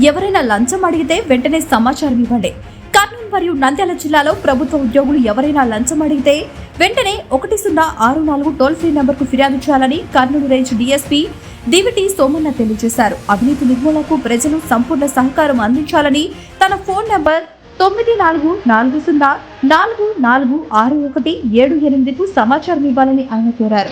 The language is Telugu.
ఎవరైనా లంచం అడిగితే వెంటనే సమాచారం ఇవ్వండి. కర్నూలు మరియు నంద్యాల జిల్లాలో ప్రభుత్వ ఉద్యోగులు ఎవరైనా లంచం అడిగితే వెంటనే 1064 టోల్ ఫ్రీ నంబర్కు ఫిర్యాదు చేయాలని కర్నూలు రేంజ్ డీఎస్పీ దివిటి సోమన్న తెలియజేశారు. అవినీతి నిర్మూలనకు ప్రజలు సంపూర్ణ సహకారం అందించాలని తన ఫోన్ నంబర్ 9440446178కు సమాచారం ఇవ్వాలని ఆయన కోరారు.